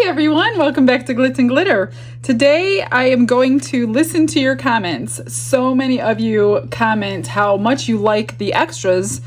everyone, welcome back to Glitz and Glitter. Today I am going to listen to your comments. So many of you comment how much you like the extras,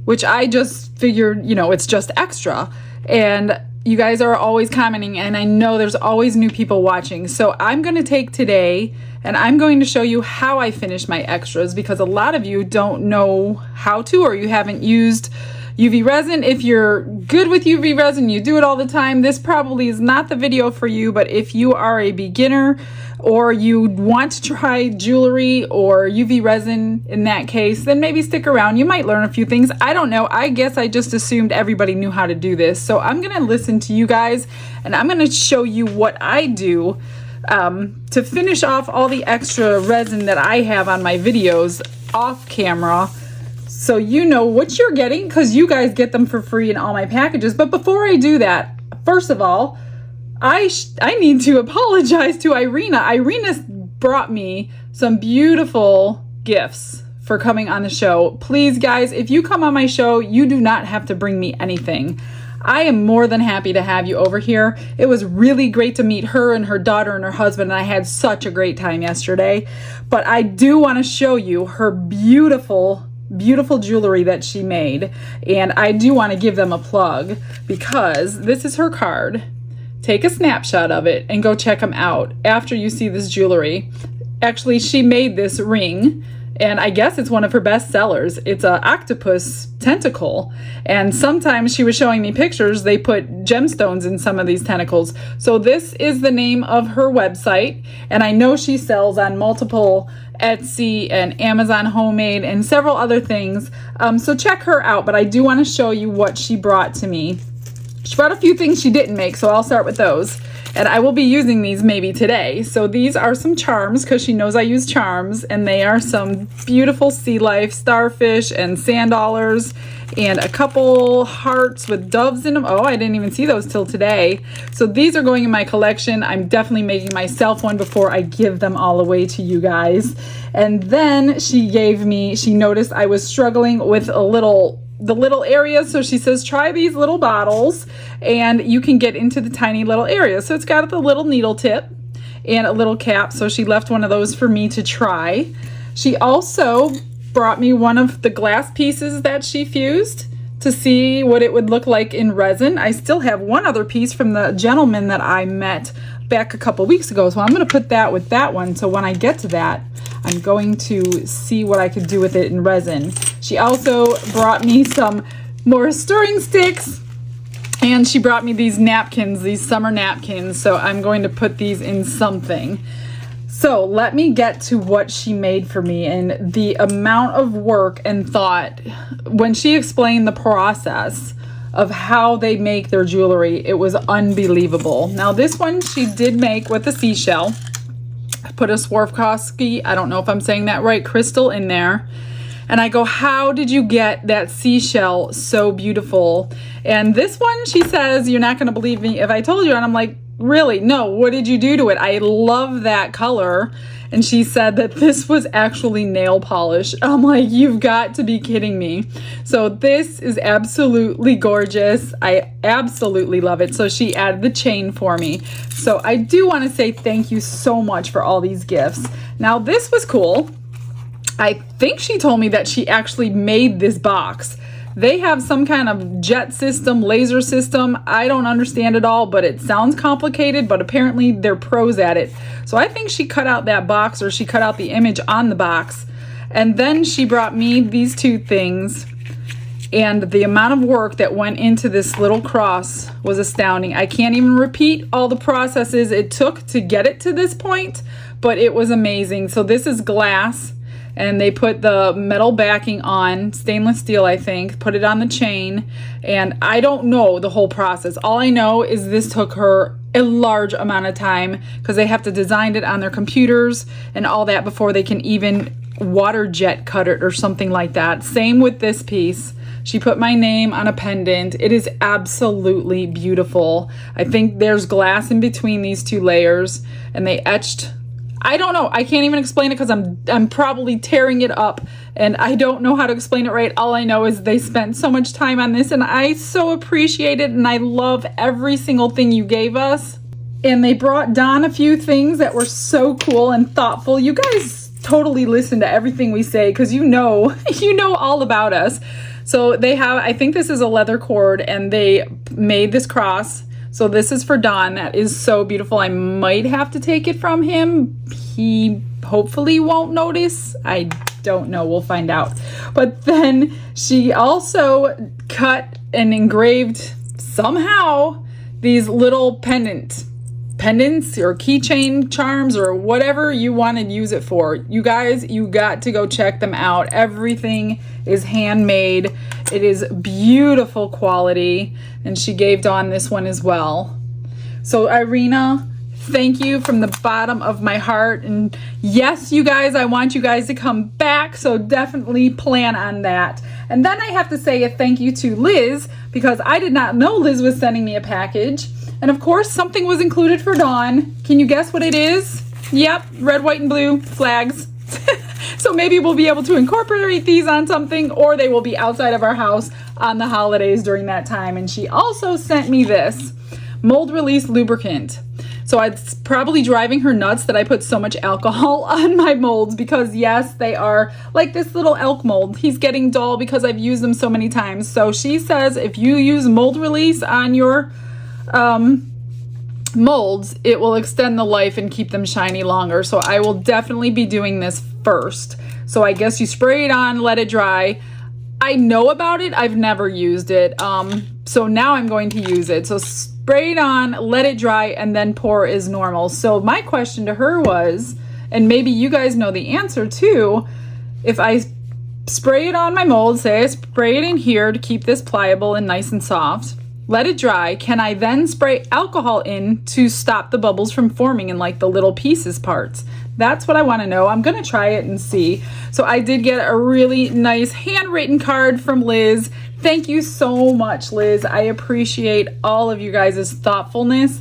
which I just figured, it's just extra. And you guys are always commenting, and I know there's always new people watching. So I'm going to take today and I'm going to show you how I finish my extras, because a lot of you don't know how to, or you haven't used UV resin. If you're good with UV resin, you do it all the time, this probably is not the video for you. But if you are a beginner or you want to try jewelry or UV resin in that case, then maybe stick around. You might learn a few things. I don't know. I guess I just assumed everybody knew how to do this. So I'm going to listen to you guys and I'm going to show you what I do to finish off all the extra resin that I have on my videos off camera, so you know what you're getting, because you guys get them for free in all my packages. But before I do that, first of all, I need to apologize to Irina. Irina brought me some beautiful gifts for coming on the show. Please, guys, if you come on my show, you do not have to bring me anything. I am more than happy to have you over here. It was really great to meet her and her daughter and her husband, and I had such a great time yesterday. But I do want to show you her beautiful jewelry that she made, and I do want to give them a plug, because this is her card. Take a snapshot of it and go check them out after you see this jewelry. Actually, she made this ring, and I guess it's one of her best sellers. It's an octopus tentacle, and sometimes she was showing me pictures, they put gemstones in some of these tentacles. So this is the name of her website, and I know she sells on multiple Etsy and Amazon Homemade and several other things. So check her out, but I do want to show you what she brought to me. She brought a few things she didn't make, so I'll start with those. And I will be using these maybe today. So these are some charms, because she knows I use charms, and they are some beautiful sea life starfish and sand dollars, and a couple hearts with doves in them. Oh, I didn't even see those till today. So these are going in my collection. I'm definitely making myself one before I give them all away to you guys. And then she noticed I was struggling with the little areas, so she says try these little bottles and you can get into the tiny little areas. So it's got the little needle tip and a little cap, so she left one of those for me to try. She also brought me one of the glass pieces that she fused to see what it would look like in resin. I still have one other piece from the gentleman that I met back a couple weeks ago, so I'm going to put that with that one, so when I get to that I'm going to see what I could do with it in resin. She also brought me some more stirring sticks, and she brought me these napkins, these summer napkins, so I'm going to put these in something. So let me get to what she made for me, and the amount of work and thought when she explained the process of how they make their jewelry. It was unbelievable. Now this one she did make with a seashell. I put a Swarovski, I don't know if I'm saying that right, crystal in there. And I go, how did you get that seashell so beautiful? And this one, she says, you're not going to believe me if I told you. And I'm like, really? No, what did you do to it? I love that color. And she said that this was actually nail polish. I'm like, you've got to be kidding me. So this is absolutely gorgeous. I absolutely love it. So she added the chain for me. So I do want to say thank you so much for all these gifts. Now this was cool. I think she told me that she actually made this box. They have some kind of jet system, laser system. I don't understand it all, but it sounds complicated, but apparently they're pros at it. So I think she cut out that box, or she cut out the image on the box. And then she brought me these two things. And the amount of work that went into this little cross was astounding. I can't even repeat all the processes it took to get it to this point, but it was amazing. So this is glass. And they put the metal backing on, stainless steel, I think, put it on the chain. And I don't know the whole process. All I know is this took her a large amount of time, because they have to design it on their computers and all that before they can even water jet cut it or something like that. Same with this piece. She put my name on a pendant. It is absolutely beautiful. I think there's glass in between these two layers, and they etched, I don't know. I can't even explain it because I'm probably tearing it up and I don't know how to explain it right. All I know is they spent so much time on this and I so appreciate it and I love every single thing you gave us. And they brought Dawn a few things that were so cool and thoughtful. You guys totally listen to everything we say because you know all about us. So they have, I think this is a leather cord and they made this cross. So this is for Dawn. That is so beautiful. I might have to take it from him. He hopefully won't notice. I don't know. We'll find out. But then she also cut and engraved somehow these little pendants or keychain charms or whatever you want to use it for. You guys, you got to go check them out. Everything is handmade. It is beautiful quality. And she gave Dawn this one as well. So Irina, thank you from the bottom of my heart. And yes, you guys, I want you guys to come back. So definitely plan on that. And then I have to say a thank you to Liz because I did not know Liz was sending me a package. And of course, something was included for Dawn. Can you guess what it is? Yep, red, white, and blue flags. So maybe we'll be able to incorporate these on something or they will be outside of our house on the holidays during that time. And she also sent me this mold release lubricant. So it's probably driving her nuts that I put so much alcohol on my molds because yes, they are like this little elk mold. He's getting dull because I've used them so many times. So she says if you use mold release on your molds, it will extend the life and keep them shiny longer. So I will definitely be doing this first. So I guess you spray it on, let it dry. I know about it. I've never used it. So now I'm going to use it. So spray it on, let it dry, and then pour as normal. So my question to her was, and maybe you guys know the answer too, if I spray it on my mold, say I spray it in here to keep this pliable and nice and soft, let it dry, can I then spray alcohol in to stop the bubbles from forming in like the little pieces parts? That's what I want to know. I'm going to try it and see. So I did get a really nice handwritten card from Liz. Thank you so much, Liz. I appreciate all of you guys' thoughtfulness.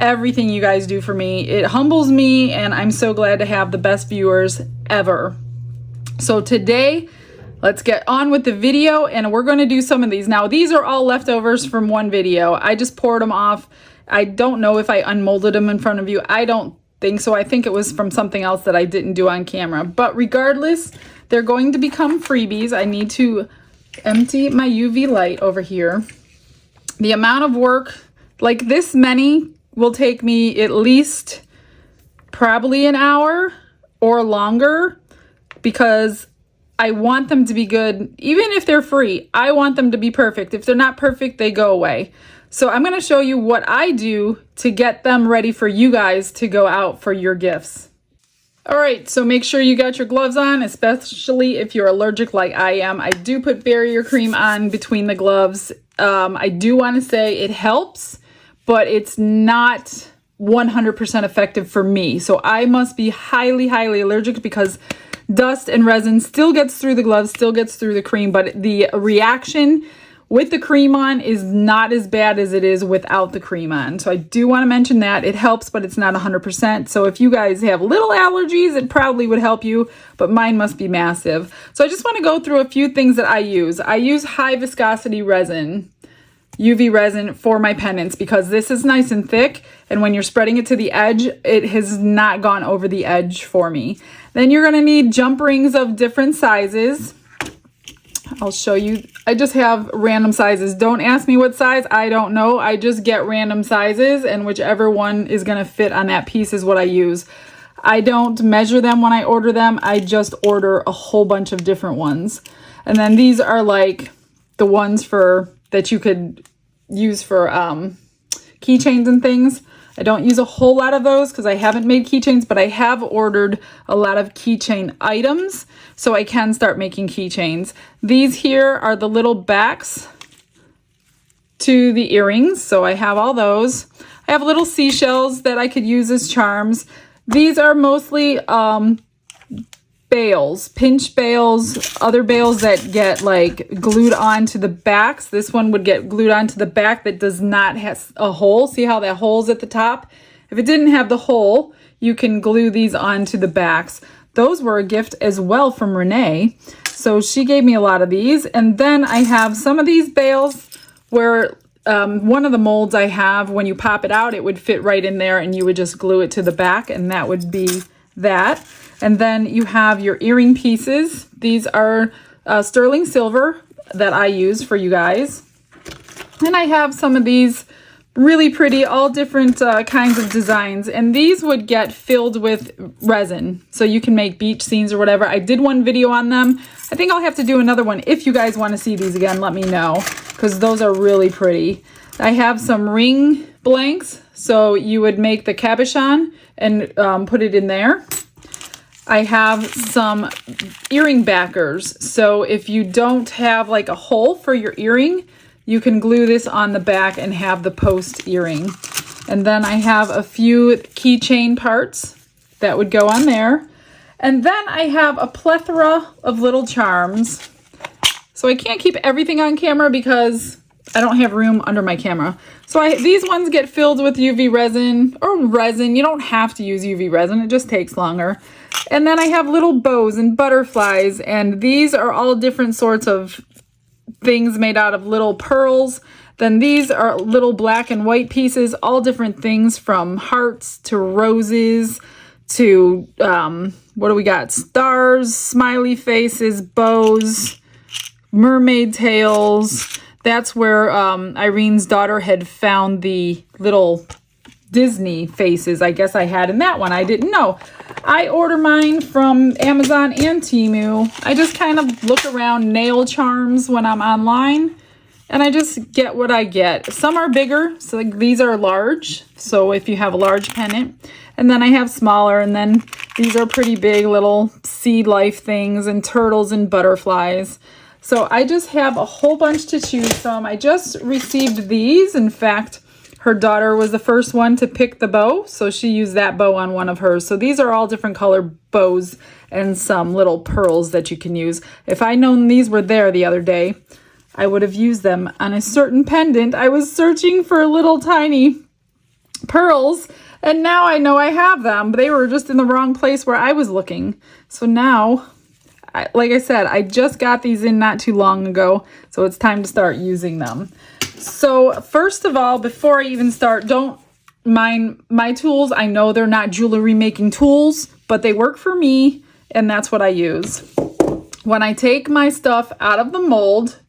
Everything you guys do for me. It humbles me and I'm so glad to have the best viewers ever. So today, let's get on with the video and we're going to do some of these. Now, these are all leftovers from one video. I just poured them off. I don't know if I unmolded them in front of you. I don't think so. I think it was from something else that I didn't do on camera. But regardless, they're going to become freebies. I need to empty my UV light over here. The amount of work, like this many, will take me at least probably an hour or longer because I want them to be good. Even if they're free, I want them to be perfect. If they're not perfect, they go away. So I'm going to show you what I do to get them ready for you guys to go out for your gifts. All right, so make sure you got your gloves on, especially if you're allergic like I am. I do put barrier cream on between the gloves. I do want to say it helps, but it's not 100% effective for me. So I must be highly, highly allergic because dust and resin still gets through the gloves, still gets through the cream, but the reaction with the cream on is not as bad as it is without the cream on. So I do want to mention that. It helps, but it's not 100%. So if you guys have little allergies, it probably would help you, but mine must be massive. So I just want to go through a few things that I use. I use high viscosity resin, UV resin, for my pendants because this is nice and thick, and when you're spreading it to the edge, it has not gone over the edge for me. Then you're going to need jump rings of different sizes. I'll show you. I just have random sizes. Don't ask me what size. I don't know. I just get random sizes, and whichever one is going to fit on that piece is what I use. I don't measure them when I order them. I just order a whole bunch of different ones. And then these are like the ones that you could use for keychains and things. I don't use a whole lot of those because I haven't made keychains, but I have ordered a lot of keychain items, so I can start making keychains. These here are the little backs to the earrings, so I have all those. I have little seashells that I could use as charms. These are mostly bails, pinch bails, other bails that get like glued onto the backs. This one would get glued onto the back that does not have a hole. See how that hole's at the top? If it didn't have the hole, you can glue these onto the backs. Those were a gift as well from Renee. So she gave me a lot of these. And then I have some of these bales where one of the molds I have, when you pop it out, it would fit right in there and you would just glue it to the back, and that would be that. And then you have your earring pieces. These are sterling silver that I use for you guys. And I have some of these really pretty, all different kinds of designs. And these would get filled with resin. So you can make beach scenes or whatever. I did one video on them. I think I'll have to do another one. If you guys want to see these again, let me know, because those are really pretty. I have some ring blanks. So you would make the cabochon and put it in there. I have some earring backers. So if you don't have like a hole for your earring, you can glue this on the back and have the post earring. And then I have a few keychain parts that would go on there. And then I have a plethora of little charms. So I can't keep everything on camera because I don't have room under my camera. So these ones get filled with UV resin or resin. You don't have to use UV resin. It just takes longer. And then I have little bows and butterflies. And these are all different sorts of things made out of little pearls. Then these are little black and white pieces, all different things from hearts to roses to, what do we got? Stars, smiley faces, bows, mermaid tails. That's where Irene's daughter had found the little Disney faces. I guess I had in that one. I didn't know. I order mine from Amazon and Temu. I just kind of look around nail charms when I'm online, and I just get what I get. Some are bigger, so like these are large. So if you have a large pendant, and then I have smaller, and then these are pretty big little sea life things and turtles and butterflies. So I just have a whole bunch to choose from. I just received these. In fact, her daughter was the first one to pick the bow, so she used that bow on one of hers. So these are all different color bows and some little pearls that you can use. If I'd known these were there the other day, I would have used them on a certain pendant. I was searching for little tiny pearls, and now I know I have them, but they were just in the wrong place where I was looking. So now, like I said, I just got these in not too long ago, so it's time to start using them. So first of all, before I even start, don't mind my tools. I know they're not jewelry making tools, but they work for me, and that's what I use. When I take my stuff out of the mold,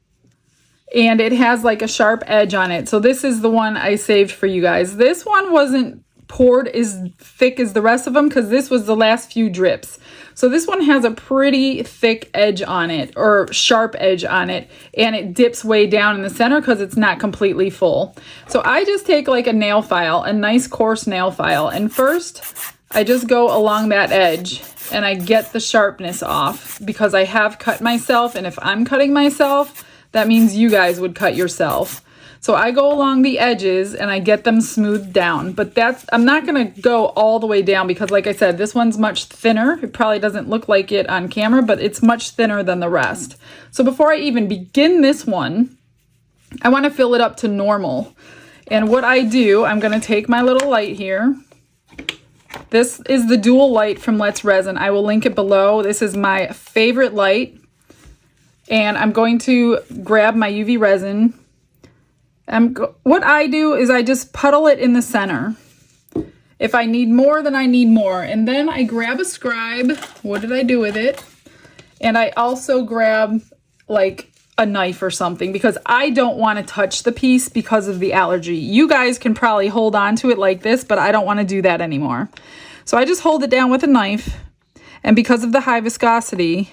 and it has like a sharp edge on it. So this is the one I saved for you guys. This one wasn't poured as thick as the rest of them because this was the last few drips. So this one has a pretty thick edge on it, or sharp edge on it, and it dips way down in the center because it's not completely full. So I just take like a nail file, a nice coarse nail file, and first I just go along that edge and I get the sharpness off because I have cut myself, and if I'm cutting myself, that means you guys would cut yourself. So I go along the edges and I get them smoothed down, but I'm not going to go all the way down because like I said, this one's much thinner. It probably doesn't look like it on camera, but it's much thinner than the rest. So before I even begin this one, I want to fill it up to normal. And what I do, I'm going to take my little light here. This is the dual light from Let's Resin. I will link it below. This is my favorite light. And I'm going to grab my UV resin. What I do is I just puddle it in the center. If I need more, then I need more. And then I grab a scribe. What did I do with it? And I also grab like a knife or something because I don't want to touch the piece because of the allergy. You guys can probably hold on to it like this, but I don't want to do that anymore. So I just hold it down with a knife. And because of the high viscosity,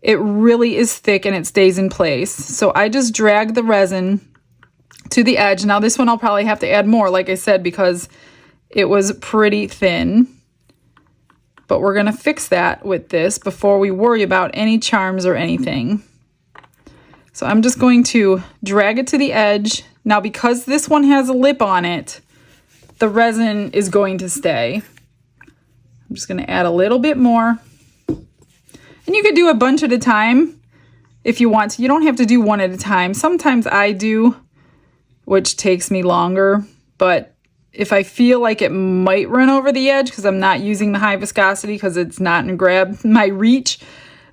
it really is thick and it stays in place. So I just drag the resin to the edge. Now this one I'll probably have to add more, like I said, because it was pretty thin. But we're going to fix that with this before we worry about any charms or anything. So I'm just going to drag it to the edge. Now because this one has a lip on it, the resin is going to stay. I'm just going to add a little bit more. And you could do a bunch at a time if you want to. You don't have to do one at a time. Sometimes I do, which takes me longer, but if I feel like it might run over the edge because I'm not using the high viscosity because it's not going to grab my reach,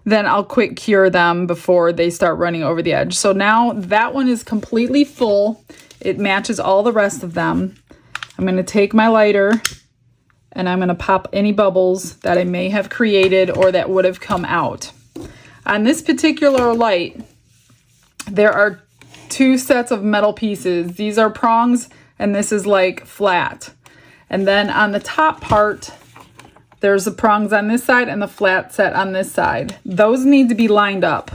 then I'll quick cure them before they start running over the edge. So now that one is completely full. It matches all the rest of them. I'm going to take my lighter and I'm going to pop any bubbles that I may have created or that would have come out. On this particular light, there are 2 sets of metal pieces. These are prongs and this is like flat. And then on the top part, there's the prongs on this side and the flat set on this side. Those need to be lined up.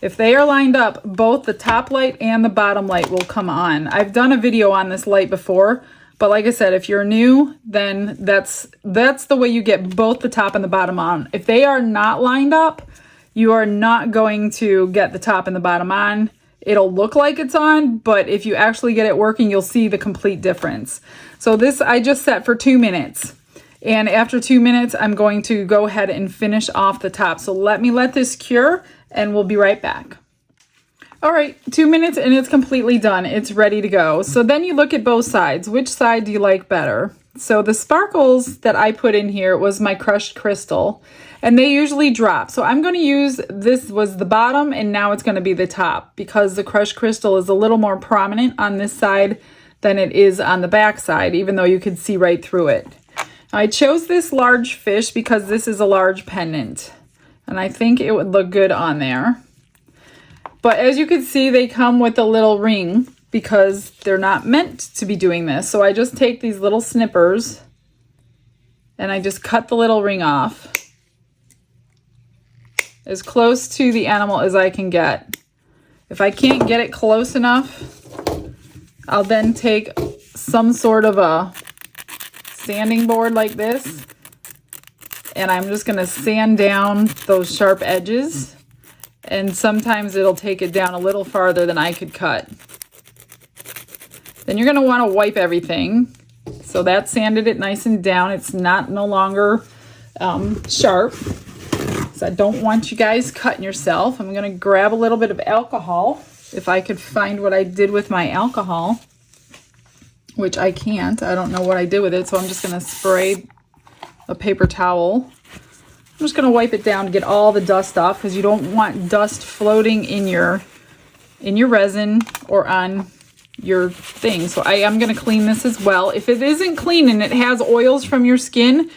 If they are lined up, both the top light and the bottom light will come on. I've done a video on this light before, but like I said, if you're new, then that's the way you get both the top and the bottom on. If they are not lined up, you are not going to get the top and the bottom on. It'll look like it's on, but if you actually get it working, you'll see the complete difference. So this I just set for 2 minutes. And after 2 minutes, I'm going to go ahead and finish off the top. So let this cure and we'll be right back. All right, 2 minutes and it's completely done. It's ready to go. So then you look at both sides. Which side do you like better? So the sparkles that I put in here was my crushed crystal, and they usually drop. So I'm going to use, this was the bottom and now it's going to be the top because the crushed crystal is a little more prominent on this side than it is on the back side, even though you could see right through it. I chose this large fish because this is a large pendant and I think it would look good on there. But as you can see, they come with a little ring because they're not meant to be doing this. So I just take these little snippers and I just cut the little ring off as close to the animal as I can get. If I can't get it close enough, I'll then take some sort of a sanding board like this, and I'm just going to sand down those sharp edges, and sometimes it'll take it down a little farther than I could cut. Then you're going to want to wipe everything. So that sanded it nice and down. It's no longer sharp. So I don't want you guys cutting yourself. I'm going to grab a little bit of alcohol, if I could find what I did with my alcohol, which I can't. I don't know what I did with it, so I'm just going to spray a paper towel. I'm just going to wipe it down to get all the dust off because you don't want dust floating in your resin or on your thing. So I am going to clean this as well. If it isn't clean and it has oils from your skin,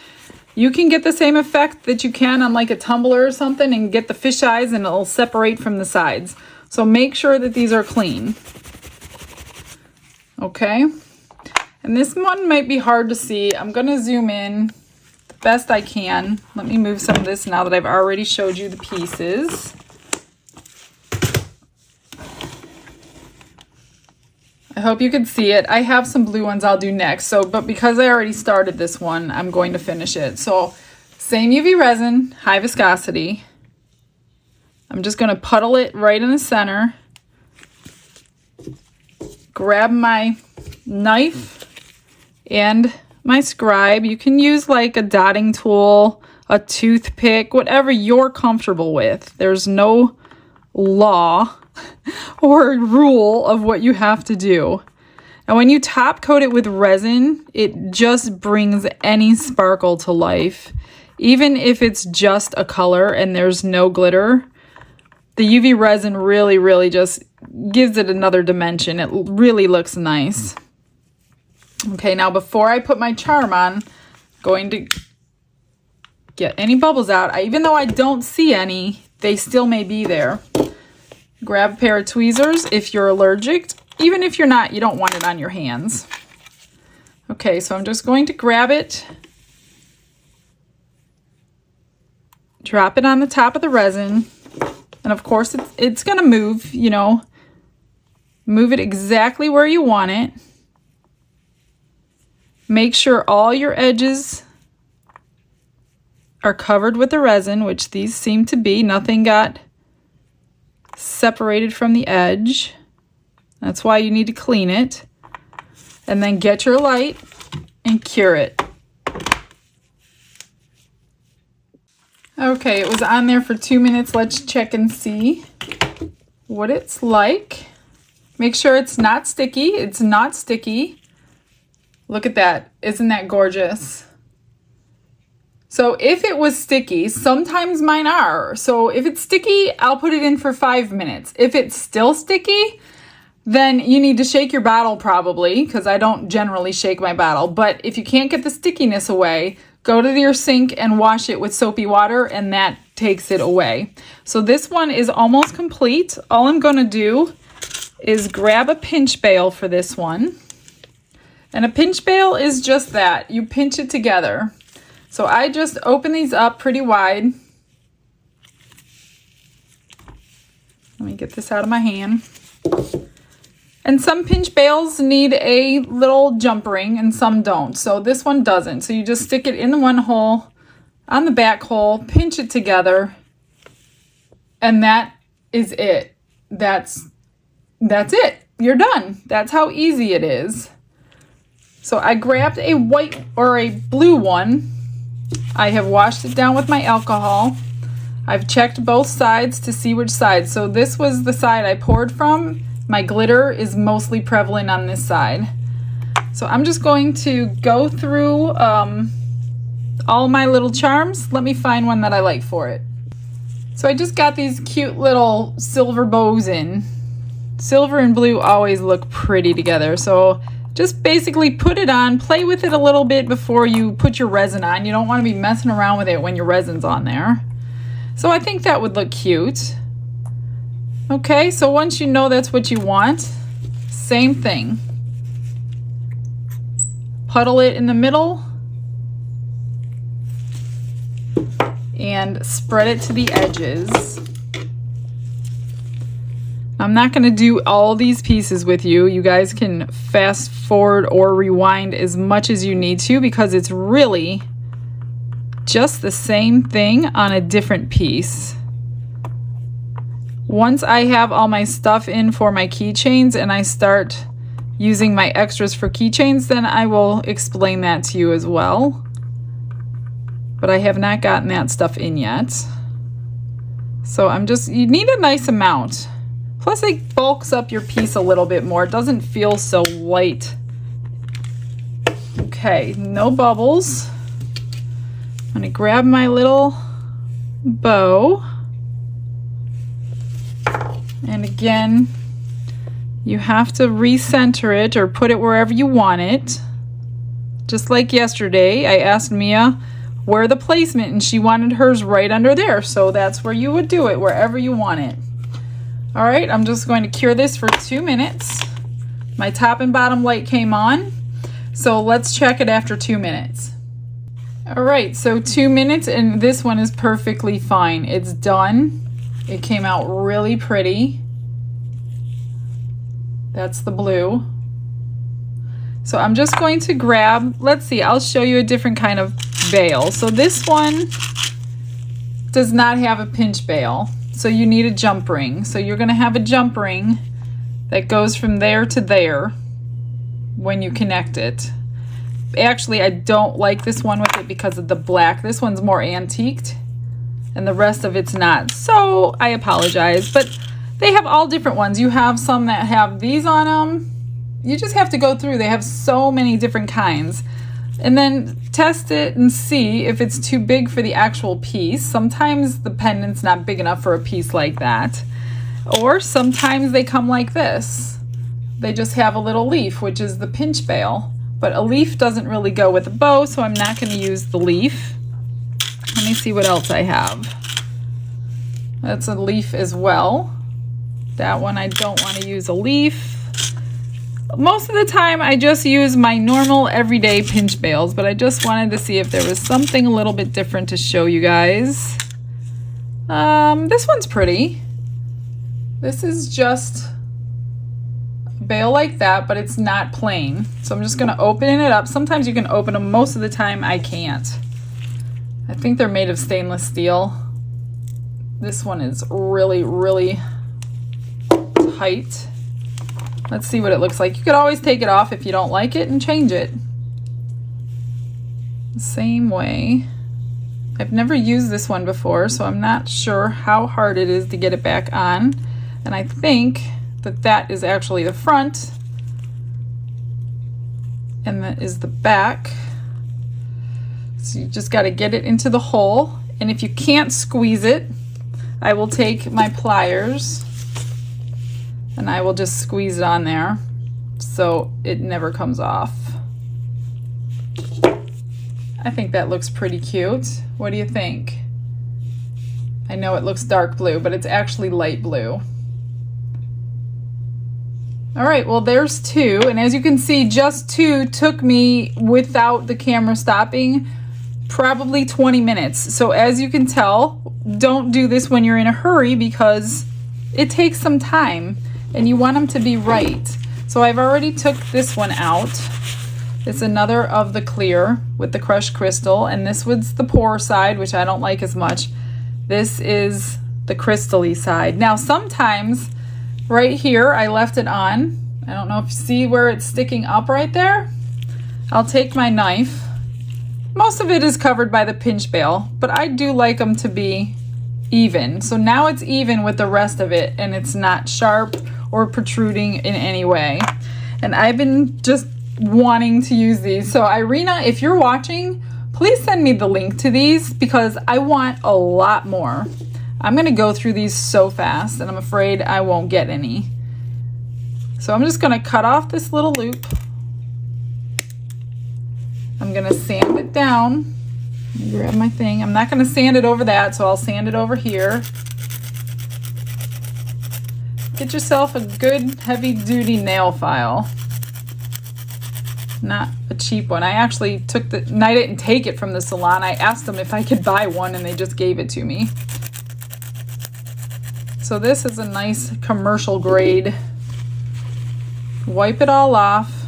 you can get the same effect that you can on like a tumbler or something and get the fish eyes and it'll separate from the sides. So make sure that these are clean. Okay. And this one might be hard to see. I'm going to zoom in the best I can. Let me move some of this now that I've already showed you the pieces. I hope you can see it. I have some blue ones I'll do next. But because I already started this one, I'm going to finish it. So same UV resin, high viscosity. I'm just going to puddle it right in the center. Grab my knife and my scribe. You can use like a dotting tool, a toothpick, whatever you're comfortable with. There's no law or rule of what you have to do. And when you top coat it with resin, it just brings any sparkle to life. Even if it's just a color and there's no glitter, the UV resin really just gives it another dimension. It really looks nice. Okay, now before I put my charm on, I'm going to get any bubbles out. Even though I don't see any, they still may be there. Grab a pair of tweezers if you're allergic. Even if you're not, you don't want it on your hands. Okay, so I'm just going to grab it, drop it on the top of the resin, and of course it's going to move, you know, move it exactly where you want it. Make sure all your edges are covered with the resin, which these seem to be. Nothing got separated from the edge. That's why you need to clean it. And then get your light and cure it. Okay, it was on there for 2 minutes. Let's check and see what it's like. Make sure it's not sticky. It's not sticky. Look at that. Isn't that gorgeous? So if it was sticky, sometimes mine are. So if it's sticky, I'll put it in for 5 minutes. If it's still sticky, then you need to shake your bottle probably, because I don't generally shake my bottle. But if you can't get the stickiness away, go to your sink and wash it with soapy water, and that takes it away. So this one is almost complete. All I'm going to do is grab a pinch bail for this one. And a pinch bail is just that. You pinch it together. So I just open these up pretty wide. Let me get this out of my hand. And some pinch bails need a little jump ring and some don't. So this one doesn't. So you just stick it in the one hole, on the back hole, pinch it together, and that is it. That's it. You're done. That's how easy it is. So I grabbed a white or a blue one. I have washed it down with my alcohol. I've checked both sides to see which side. So this was the side I poured from. My glitter is mostly prevalent on this side. So I'm just going to go through all my little charms. Let me find one that I like for it. So I just got these cute little silver bows in. Silver and blue always look pretty together. So just basically put it on, play with it a little bit before you put your resin on. You don't want to be messing around with it when your resin's on there. So I think that would look cute. Okay, so once you know that's what you want, same thing. Puddle it in the middle and spread it to the edges. I'm not going to do all these pieces with you. You guys can fast forward or rewind as much as you need to, because it's really just the same thing on a different piece. Once I have all my stuff in for my keychains and I start using my extras for keychains, then I will explain that to you as well. But I have not gotten that stuff in yet. So you need a nice amount. Plus it bulks up your piece a little bit more. It doesn't feel so light. Okay, no bubbles. I'm gonna grab my little bow. And again, you have to recenter it or put it wherever you want it. Just like yesterday, I asked Mia where the placement, and she wanted hers right under there. So that's where you would do it, wherever you want it. All right, I'm just going to cure this for 2 minutes. My top and bottom light came on. So let's check it after 2 minutes. All right, so 2 minutes, and this one is perfectly fine. It's done. It came out really pretty. That's the blue. So I'm just going to grab, let's see, I'll show you a different kind of bail. So this one does not have a pinch bail. So you need a jump ring. So you're gonna have a jump ring that goes from there to there when you connect it. Actually, I don't like this one with it because of the black. This one's more antiqued and the rest of it's not. So I apologize, but they have all different ones. You have some that have these on them. You just have to go through. They have so many different kinds. And then test it and see if it's too big for the actual piece. Sometimes the pendant's not big enough for a piece like that. Or sometimes they come like this. They just have a little leaf, which is the pinch bail. But a leaf doesn't really go with a bow, so I'm not going to use the leaf. Let me see what else I have. That's a leaf as well. That one I don't want to use a leaf. Most of the time I just use my normal everyday pinch bails, but I just wanted to see if there was something a little bit different to show you guys. This one's pretty. This is just a bail like that, but it's not plain. So I'm just going to open it up. Sometimes you can open them. Most of the time I can't. I think they're made of stainless steel. This one is really, really tight. Let's see what it looks like. You could always take it off if you don't like it and change it. The same way. I've never used this one before, so I'm not sure how hard it is to get it back on. And I think that that is actually the front. and that is the back. So you just got to get it into the hole, and if you can't squeeze it, I will take my pliers and I will just squeeze it on there so it never comes off. I think that looks pretty cute. What do you think? I know it looks dark blue, but it's actually light blue. All right, well, there's two, and as you can see, just two took me, without the camera stopping, probably 20 minutes. So as you can tell, don't do this when you're in a hurry because it takes some time and you want them to be right. So I've already took this one out. It's another of the clear with the crushed crystal, and this was the pour side, which I don't like as much. This is the crystal-y side. Now sometimes right here I left it on. I don't know if you see where it's sticking up right there. I'll take my knife. Most of it is covered by the pinch bail, but I do like them to be even. So now it's even with the rest of it and it's not sharp or protruding in any way. And I've been just wanting to use these. So Irina, if you're watching, please send me the link to these because I want a lot more. I'm gonna go through these so fast and I'm afraid I won't get any. So I'm just gonna cut off this little loop. I'm gonna sand it down. Let me grab my thing. I'm not gonna sand it over that, so I'll sand it over here. Get yourself a good heavy-duty nail file. Not a cheap one. I actually took the, and I didn't take it from the salon. I asked them if I could buy one and they just gave it to me. So this is a nice commercial grade. Wipe it all off.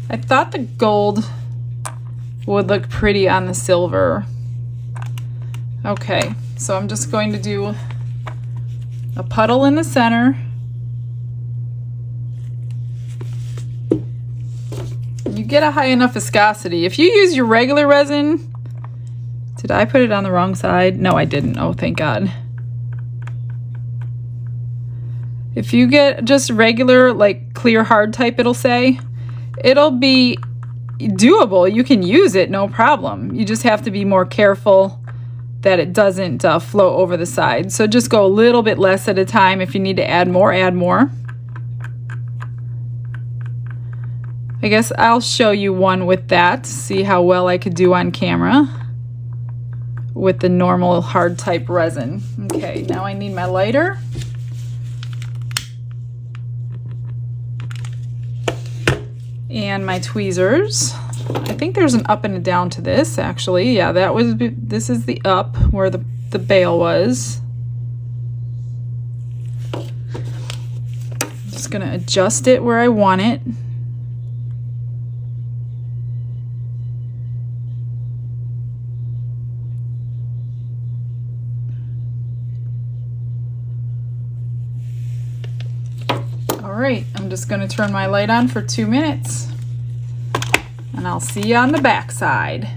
I thought the gold would look pretty on the silver. Okay, so I'm just going to do a puddle in the center. You get a high enough viscosity. If you use your regular resin, did I put it on the wrong side? No, I didn't. Oh, thank God. If you get just regular, like clear hard type, it'll say, it'll be doable. You can use it, no problem. You just have to be more careful that it doesn't flow over the side. So just go a little bit less at a time. If you need to add more, add more. I guess I'll show you one with that, see how well I could do on camera with the normal hard type resin. Okay, now I need my lighter. And my tweezers. I think there's an up and a down to this, actually. Yeah, that was, this is the up where the bail was. I'm just gonna adjust it where I want it. All right, I'm just going to turn my light on for 2 minutes and I'll see you on the back side.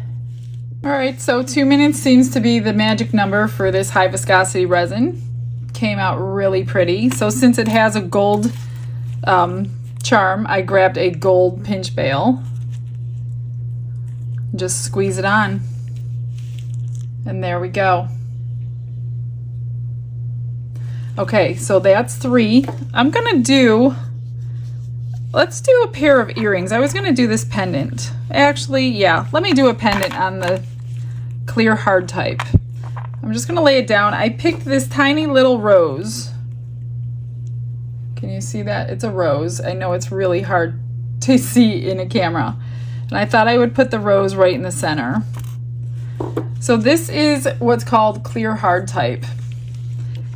All right, so 2 minutes seems to be the magic number for this high viscosity resin. Came out really pretty. So since it has a gold charm, I grabbed a gold pinch bail. Just squeeze it on. And there we go. Okay, so that's 3. I'm gonna do, let's do a pair of earrings. I was gonna do this pendant. Actually, yeah, let me do a pendant on the clear hard type. I'm just gonna lay it down. I picked this tiny little rose. Can you see that? It's a rose. I know it's really hard to see in a camera. And I thought I would put the rose right in the center. So this is what's called clear hard type.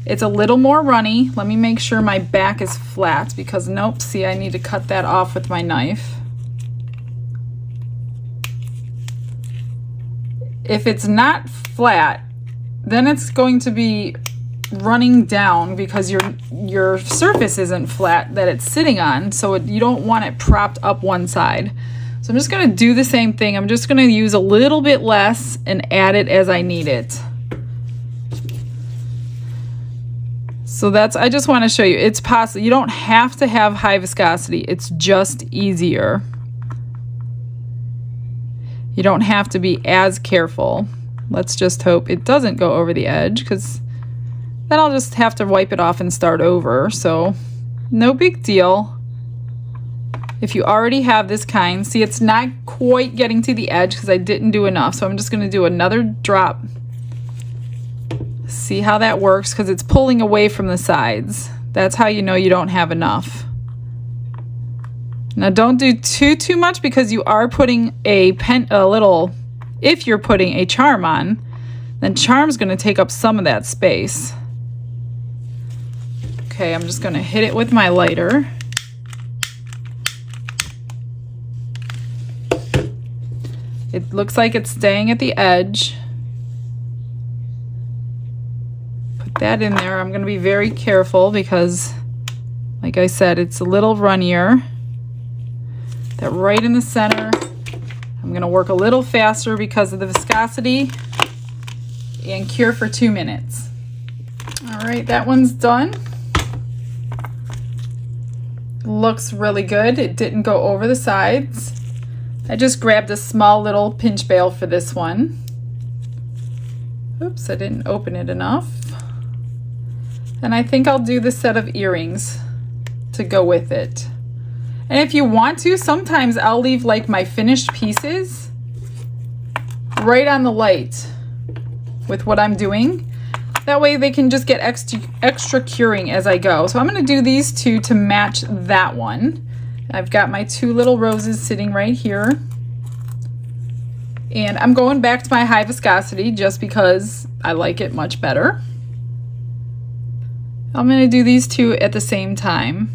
It's a little more runny. Let me make sure my back is flat because nope, see, I need to cut that off with my knife. If it's not flat, then it's going to be running down because your surface isn't flat that it's sitting on, so you don't want it propped up one side. So I'm just gonna do the same thing. I'm just gonna use a little bit less and add it as I need it. So that's, I just want to show you, it's possible. You don't have to have high viscosity. It's just easier. You don't have to be as careful. Let's just hope it doesn't go over the edge, because then I'll just have to wipe it off and start over. So no big deal. If you already have this kind, see, it's not quite getting to the edge because I didn't do enough. So I'm just going to do another drop. See how that works, because it's pulling away from the sides. That's how you know you don't have enough. Now don't do too much, because you are putting if you're putting a charm on, then charm's going to take up some of that space. Okay, I'm just going to hit it with my lighter. It looks like it's staying at the edge. Put that in there. I'm going to be very careful because, like I said, it's a little runnier. That right in the center. I'm going to work a little faster because of the viscosity, and cure for 2 minutes. All right, that one's done. Looks really good. It didn't go over the sides. I just grabbed a small little pinch bail for this one. Oops, I didn't open it enough. And I think I'll do the set of earrings to go with it. And if you want to, sometimes I'll leave like my finished pieces right on the light with what I'm doing. That way they can just get extra curing as I go. So I'm going to do these two to match that one. I've got my 2 little roses sitting right here. And I'm going back to my high viscosity just because I like it much better. I'm going to do these 2 at the same time.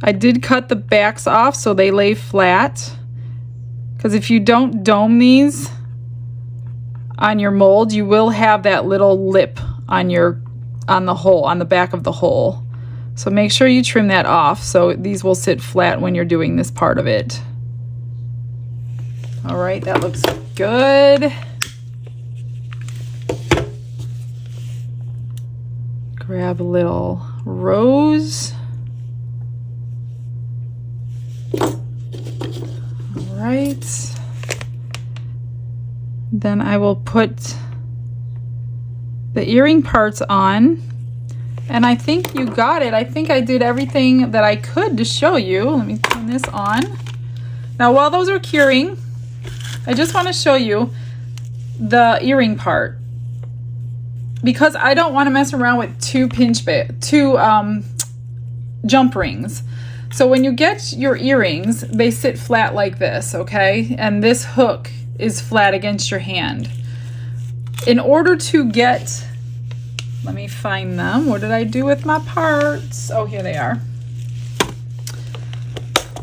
I did cut the backs off so they lay flat, because if you don't dome these on your mold, you will have that little lip on the hole, on the back of the hole. So make sure you trim that off so these will sit flat when you're doing this part of it. All right, that looks good. Grab a little rose. Right. Then I will put the earring parts on, and I think you got it. I think I did everything that I could to show you. Let me turn this on. Now while those are curing, I just want to show you the earring part, because I don't want to mess around with 2 jump rings. So when you get your earrings, they sit flat like this, okay? And this hook is flat against your hand. In order to get, let me find them. What did I do with my parts? Oh, here they are.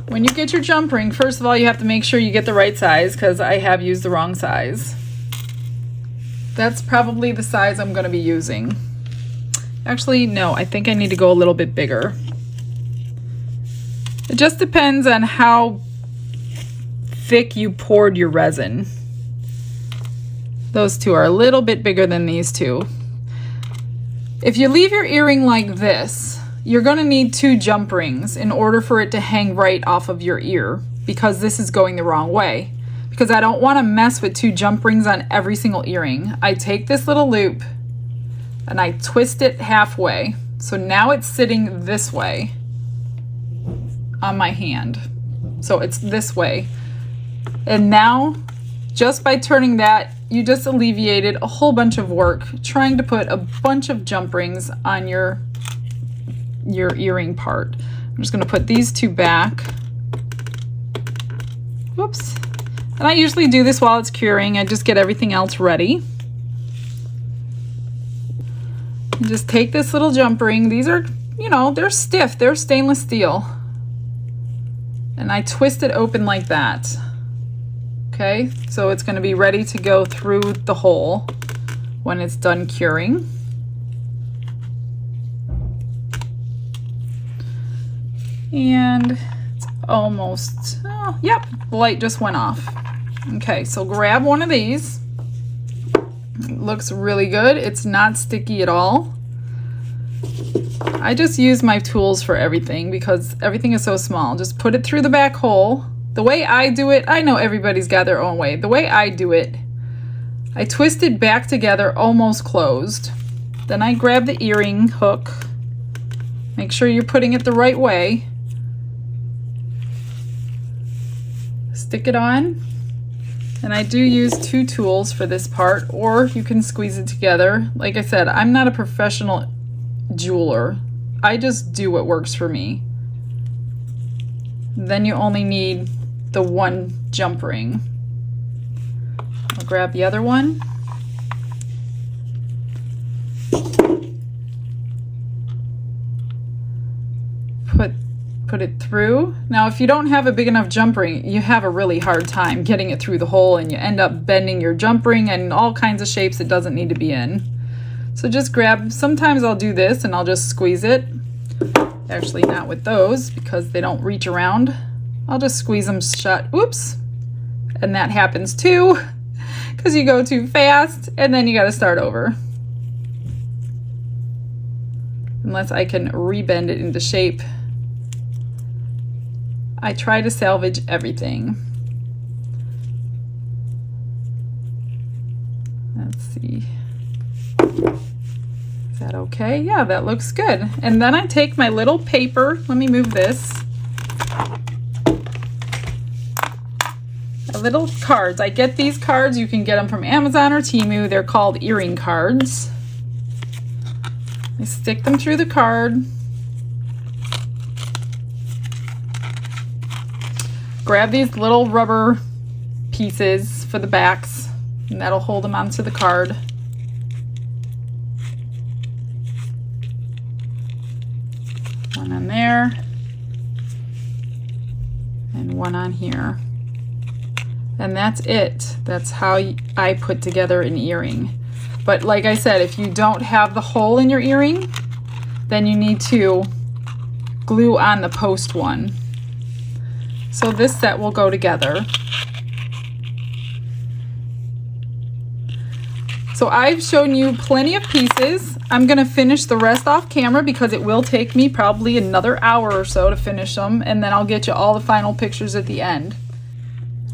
When you get your jump ring, first of all, you have to make sure you get the right size, because I have used the wrong size. That's probably the size I'm going to be using. Actually, no, I think I need to go a little bit bigger. It just depends on how thick you poured your resin. Those 2 are a little bit bigger than these 2. If you leave your earring like this, you're going to need 2 jump rings in order for it to hang right off of your ear, because this is going the wrong way. Because I don't want to mess with 2 jump rings on every single earring. I take this little loop and I twist it halfway. So now it's sitting this way on my hand. So it's this way. And now, just by turning that, you just alleviated a whole bunch of work trying to put a bunch of jump rings on your earring part. I'm just going to put these 2 back. Whoops. And I usually do this while it's curing. I just get everything else ready. And just take this little jump ring. These are, you know, they're stiff. They're stainless steel. And I twist it open like that. Okay, so it's going to be ready to go through the hole when it's done curing. And it's almost, oh, yep, the light just went off. Okay, so grab one of these. It looks really good. It's not sticky at all. I just use my tools for everything because everything is so small. Just put it through the back hole. The way I do it, I know everybody's got their own way. The way I do it, I twist it back together almost closed. Then I grab the earring hook. Make sure you're putting it the right way. Stick it on. And I do use 2 tools for this part, or you can squeeze it together. Like I said, I'm not a professional jeweler. I just do what works for me. Then you only need the 1 jump ring. I'll grab the other one. Put it through. Now, if you don't have a big enough jump ring, you have a really hard time getting it through the hole, and you end up bending your jump ring in all kinds of shapes it doesn't need to be in. So just grab, sometimes I'll do this and I'll just squeeze it. Actually, not with those because they don't reach around. I'll just squeeze them shut. Oops. And that happens too because you go too fast and then you got to start over. Unless I can rebend it into shape. I try to salvage everything. Let's see. Is that okay? Yeah, that looks good. And then I take my little paper. Let me move this. Little cards. I get these cards. You can get them from Amazon or Temu. They're called earring cards. I stick them through the card. Grab these little rubber pieces for the backs, and that'll hold them onto the card. One on there, and one on here. And that's it. That's how I put together an earring. But like I said, if you don't have the hole in your earring, then you need to glue on the post one. So this set will go together. So I've shown you plenty of pieces. I'm gonna finish the rest off camera because it will take me probably another hour or so to finish them, and then I'll get you all the final pictures at the end.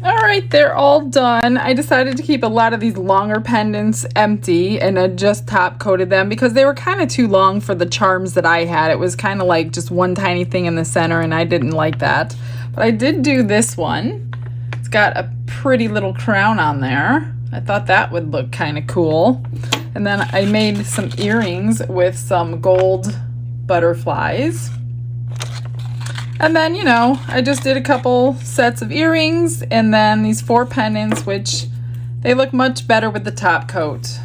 All right, they're all done. I decided to keep a lot of these longer pendants empty, and I just top coated them because they were kind of too long for the charms that I had. It was kind of like just one tiny thing in the center, and I didn't like that. But I did do this one. It's got a pretty little crown on there. I thought that would look kind of cool. And then I made some earrings with some gold butterflies. And then, you know, I just did a couple sets of earrings and then these 4 pendants, which they look much better with the top coat.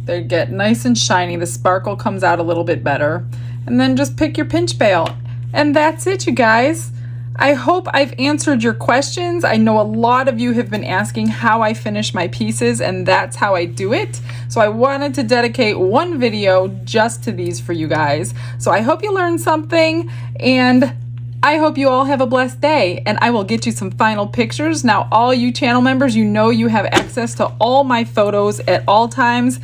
They get nice and shiny. The sparkle comes out a little bit better. And then just pick your pinch bail. And that's it, you guys. I hope I've answered your questions. I know a lot of you have been asking how I finish my pieces, and that's how I do it. So I wanted to dedicate one video just to these for you guys. So I hope you learned something, and I hope you all have a blessed day, and I will get you some final pictures. Now, all you channel members, you know you have access to all my photos at all times.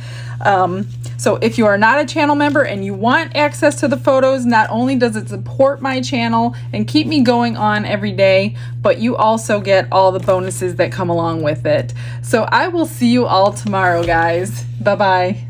So if you are not a channel member and you want access to the photos, not only does it support my channel and keep me going on every day, but you also get all the bonuses that come along with it. So I will see you all tomorrow, guys. Bye-bye.